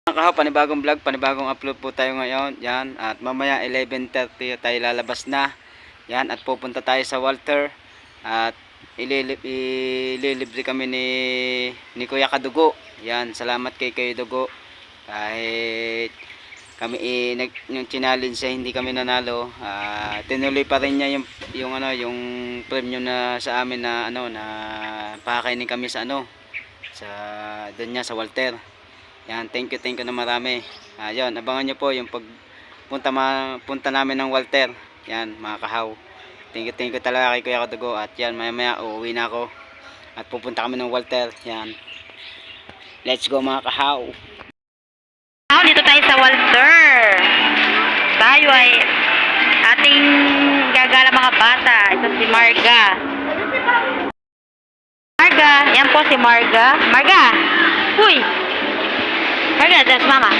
Kahaw, panibagong vlog, panibagong upload po tayo ngayon. Yan, at mamaya 11:30 tayo lalabas na. Yan, at pupunta tayo sa Walter. At ililibre kami ni Kuya Kadugo. Yan, salamat kay Kuya Dugo. Kahit kami yung challenge siya, hindi kami nanalo. Tinuloy pa rin niya yung premium na sa amin na na pakainin kami sa sa doon niya sa Walter. Yan, thank you na marami. Ayun, abangan nyo po yung punta namin ng Walter. Yan, mga kahaw. Thank you talaga kay Kuya Kadugo. At yan, maya uuwi na ako. At pupunta kami ng Walter. Yan. Let's go mga kahaw. Dito tayo sa Walter. Tayo ay ating gagala mga bata. Ito si Marga. Marga, yan po si Marga. Marga! Uy! Marga, das mama.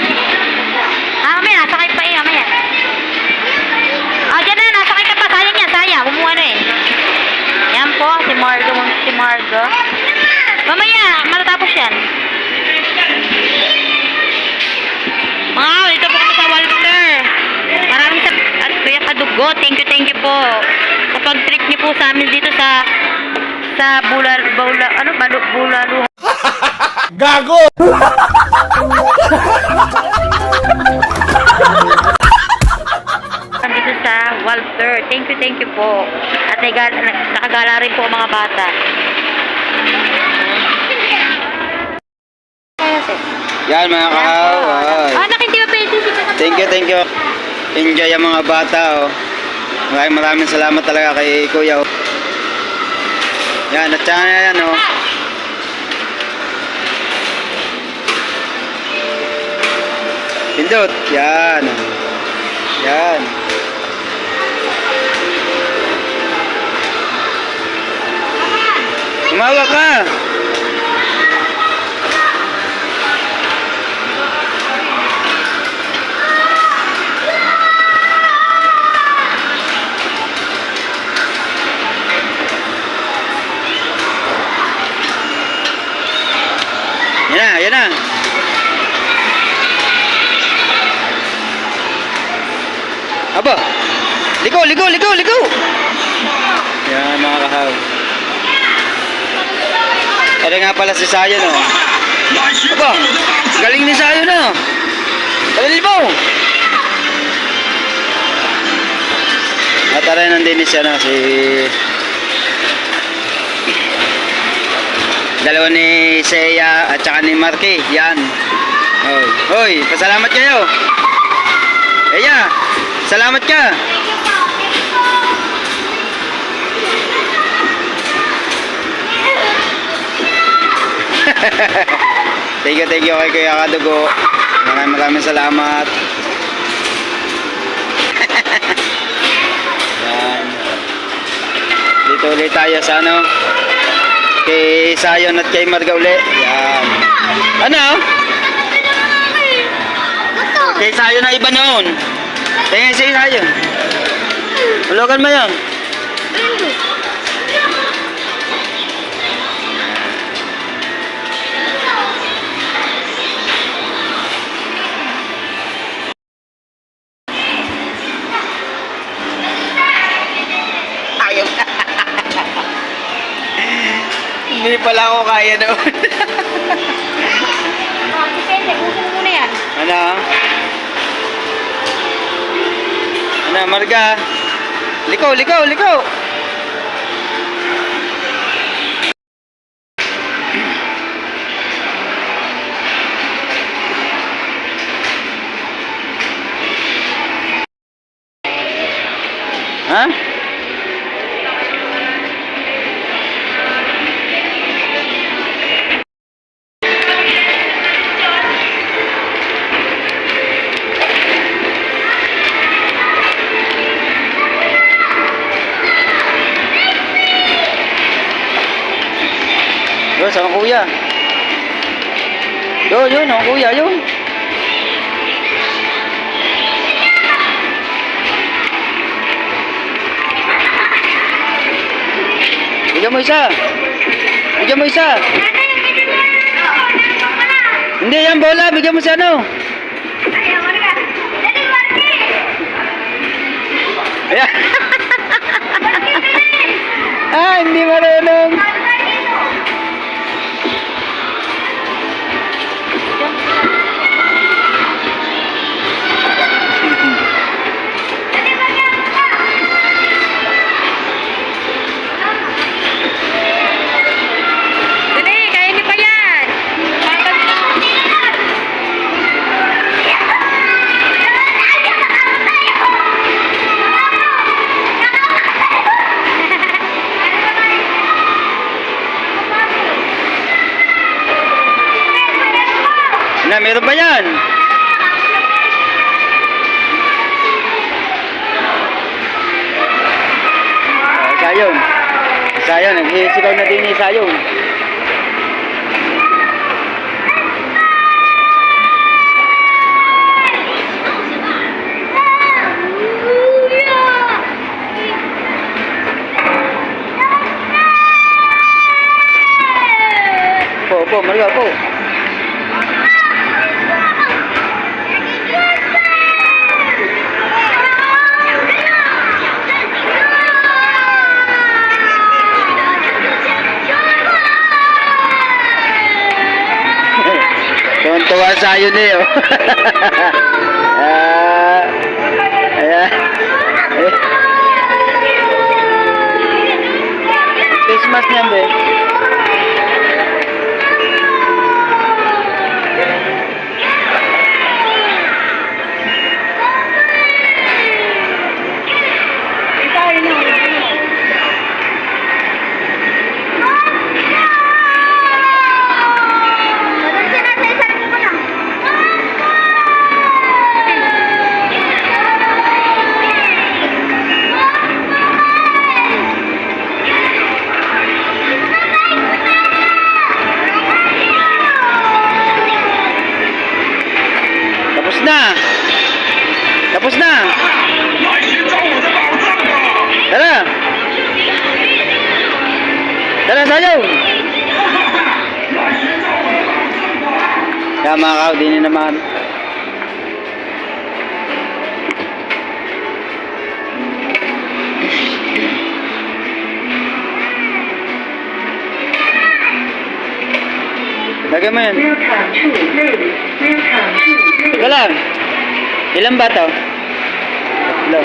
Mamaya, nasakay pa mamaya. Dyan na, nasakay ka pa. Sayang yan, sayang. Bumuha na Yan po, si Marga. Mamaya, matatapos yan. Mga dito po kami sa Walter. Maraming at Kuya Kadugo, thank you po sa pag-treat niyo po sa amin dito sa Bulaluhan. Gago! Dito sa Walter. Thank you po. At nakagala rin po ang mga bata. Yan mga kahaw. Anak, hindi ba pwede si Thank you. Enjoy ang mga bata. Maraming salamat talaga kay Kuya. Yan, at saka yan Pindot. Yan. Umawa ka. Yan na. Aba. Ligo. Yan mga kahaw. Ito nga pala si Sayon Aba. Galing ni Sayon Kalilibaw. At aray nandun siya si dalawa ni Seya at saka ni Marky. Yan. Hoy, pasalamat kayo. Eya, salamat ka. Thank you kay Kuya Kadugo. Maraming salamat. Yan. Dito ulit tayo sa kay Sayon at kay Marga uli. Yan. Kay Sayon na iba noon. Tingnan si Sayon. Ulogan mo yan. Ayaw. Hindi pala ako kaya doon. Depende, gusto mo muna yan. Marga? Liko. Ha? Yun, sama kuya. Yun, kuya, yun. Bigyan mo isa. Hindi, yan bola. Bigyan mo sa ano. Ayan. Hindi marunong. Dali, kaya niyo pa yan. Na, meron ba yan? Sayon. Sayon, nagsisigaw na din ni Sayon. Po, mariwa po. Tuwan-tuwa Sayon eh, oh. Ayan. Christmas niyan, be. Tapos na. Tara. Tara, Sayon. Tama ka, di na naman. Lagay mo yan. Teka lang. Ilan ba ito? Tatlo.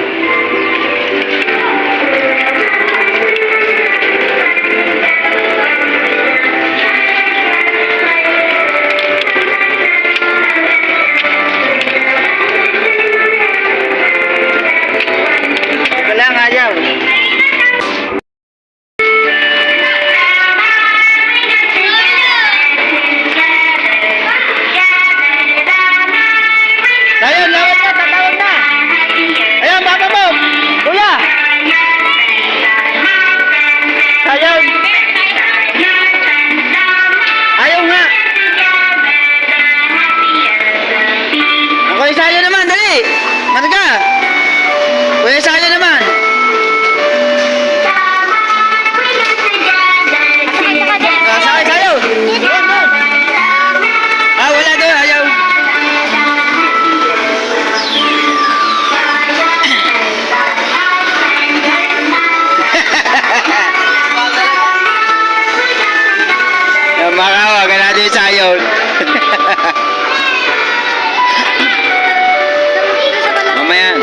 Teka lang, ayaw. Sayon, lawat na, tatawag na. Ayan, baka mo. Kuya. Sayon. Ayaw nga. Kuya Sayon naman, dali. Mataga. Kuya Sayon naman. Sakay Sayon. Wala daw, ayaw. Makawa ka natin Sayon. Mamaya na.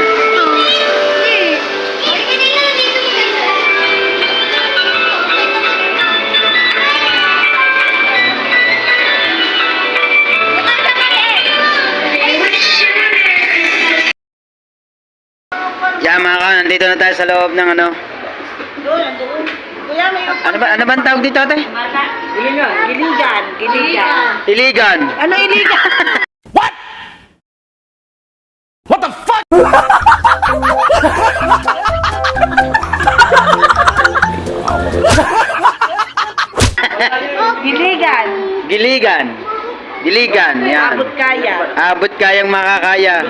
Yeah, mga ka, nandito na tayo sa loob ng ano. Kuya, may Ano ba ang tawag dito, ate? Giligan. Iligan. Ano iligan? What? What the fuck? Giligan. Giligan. Giligan, yan. Abot kaya. Abot kayang makakaya.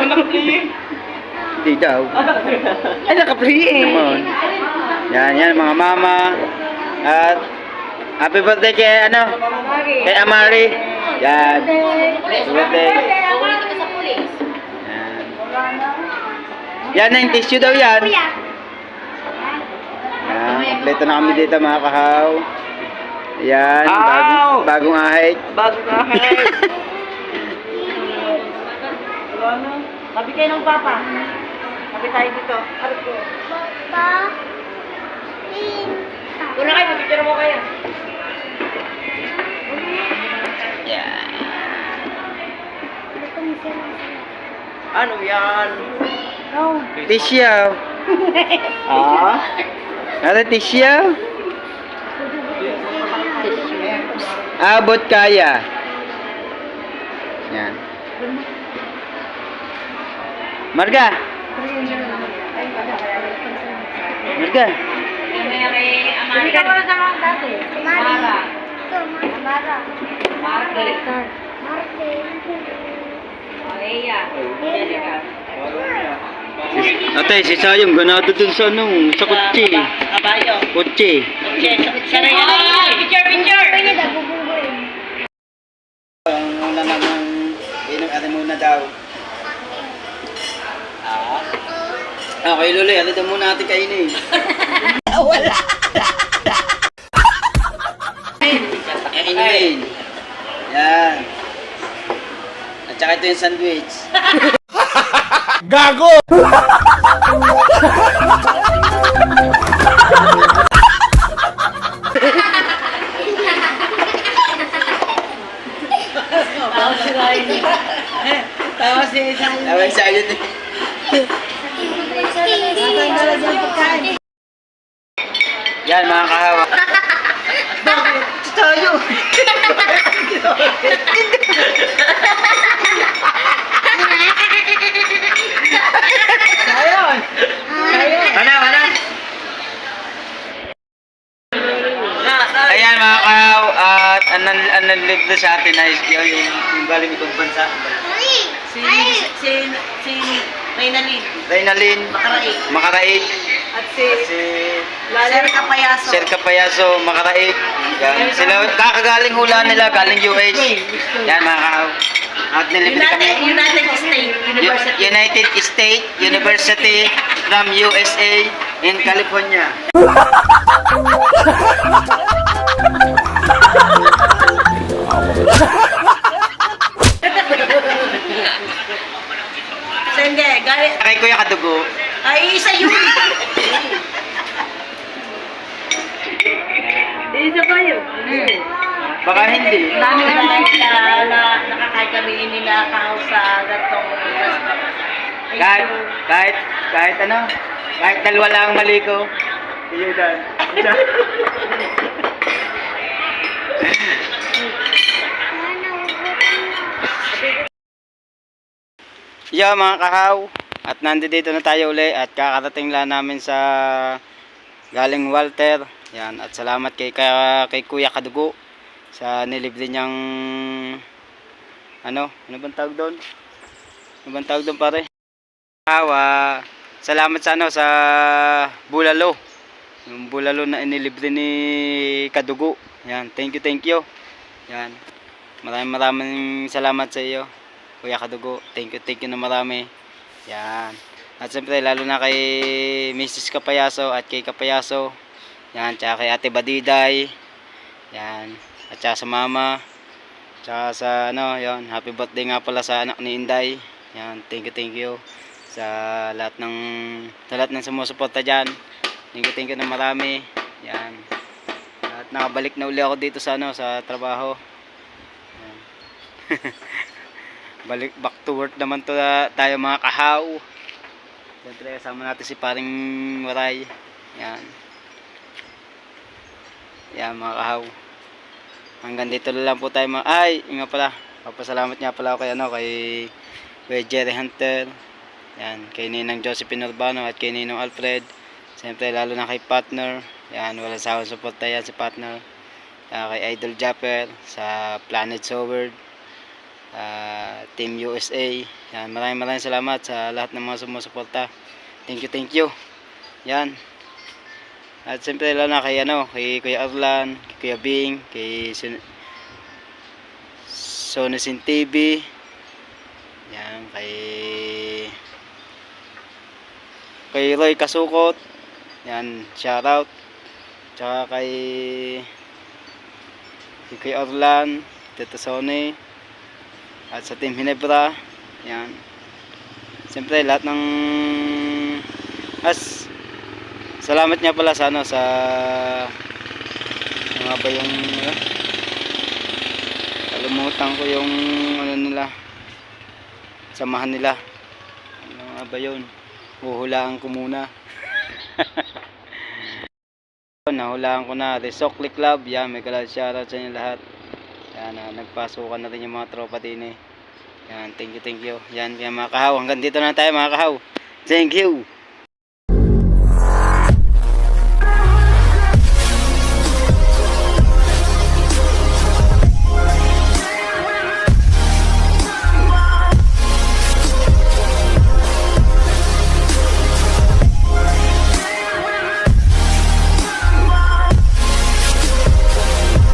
Hindi daw. Ay, nakapri eh. Naman. Yan, mga mama. At Happy birthday kay ano? Kay Amari. Yan. Happy birthday. Yan. Yan na yung tissue daw yan. Yan. Kompleto na kami dito mga kahaw. Yan. Bagong ahit. Bagong ahit. Sabi kayo ng papa. Sabi tayo dito. Papa. Una kayo, picture mo kayo. Yan. Ano yan? Tissue. Ano tissue? Abot kaya. Yan. Marga. Marga. Hindi ka pala sa mga dati. Mara. Ate, si Sayong ganado dun sa ano, sa kutsi. Kabayo. Kutsi. Picture, picture. Ang muna namang ano muna daw. Okay, Luli, ano daw muna natin kainin? Wala. Kainin. Yan. At saka ito yung sandwich. Gago! Tawa si Isang. Tawag sa ayun eh. Yan mga kahawa. Tayo. Ayun. Ano? Ayan mga kahaw, at anong libre sa atin ay yung galing itong bansa. Si Reynalyn. Reynalyn Makaraig. At si Sir Kapayaso. Sir Kapayaso Makaraig. Yan. Sila kakagaling hula nila, galing US. Yan mga kahaw. At nilibre kami. United States University from USA in California. Hindi, galit. Kay Kuya Kadugo. Ay, isa yun. Isa pa yun. Baka hindi. Dami na nakakain kami ninakaw sa gatong restaurant. Kahit ano, kahit dalawa lang mali ko. Iyo dan. Yo mga kahaw, at nandito na tayo uli at kakarating lang namin sa galing Walter. Yan, at salamat kay Kuya Kadugo sa nilibre niyang ano bang tawag doon? Ano bang tawag doon pare? Kahawa, salamat sa ano sa bulalo. Yung bulalo na inilibre ni Kadugo. Yan, thank you. Yan. Maraming salamat sa iyo. Kuya Kadugo, thank you na marami. Yan. At siyempre lalo na kay Mrs. Kapayaso at kay Kapayaso. Yan, tsaka kay Ate Badiday. Yan. At saka sa mama. Tsaka sa ano, yan, happy birthday nga pala sa anak ni Inday. Yan, thank you sa lahat ng sumusuporta diyan. Thank you na marami. Yan. At nakabalik na uli ako dito sa ano, sa trabaho. Yan. Back to work naman to tayo mga kahaw. Siyempre kasama natin si paring Waray. Yan. Yan mga kahaw. Hanggang dito lang po tayo mga nga pala. Papasalamat nga pala ako kay Jerry Hunter. Yan, kay Ninang Josephine Urbano at kay Ninong Alfred. Siyempre lalo na kay partner. Yan, walang sawang suporta yan si partner. Kay Idol Japper sa Planet Soward. Team USA. Yan, maraming salamat sa lahat ng mga sumusuporta. Thank you. Yan. At siyempre lalo na kay Kuya Arlan, kay Kuya Bing, kay Sonesin TV. Yan, kay Roy Kasukot. Yan, shoutout. Tsaka kay Kuya Arlan, Tito Sony, at sa Team Hinebra. Yan. Siyempre lahat ng salamat nga pala sa sa mga ba yung kalimutan ko yung nila, samahan nila. Ano nga ba yun? Huhulaan ko muna. Nahulaan ko na. The Sokli Club. Yan, may galad shoutout sa inyo lahat. Yan, nagpasukan na rin yung mga tropa din eh. Yan, thank you. Yan, kaya mga kahaw. Hanggang dito na tayo mga kahaw. Thank you.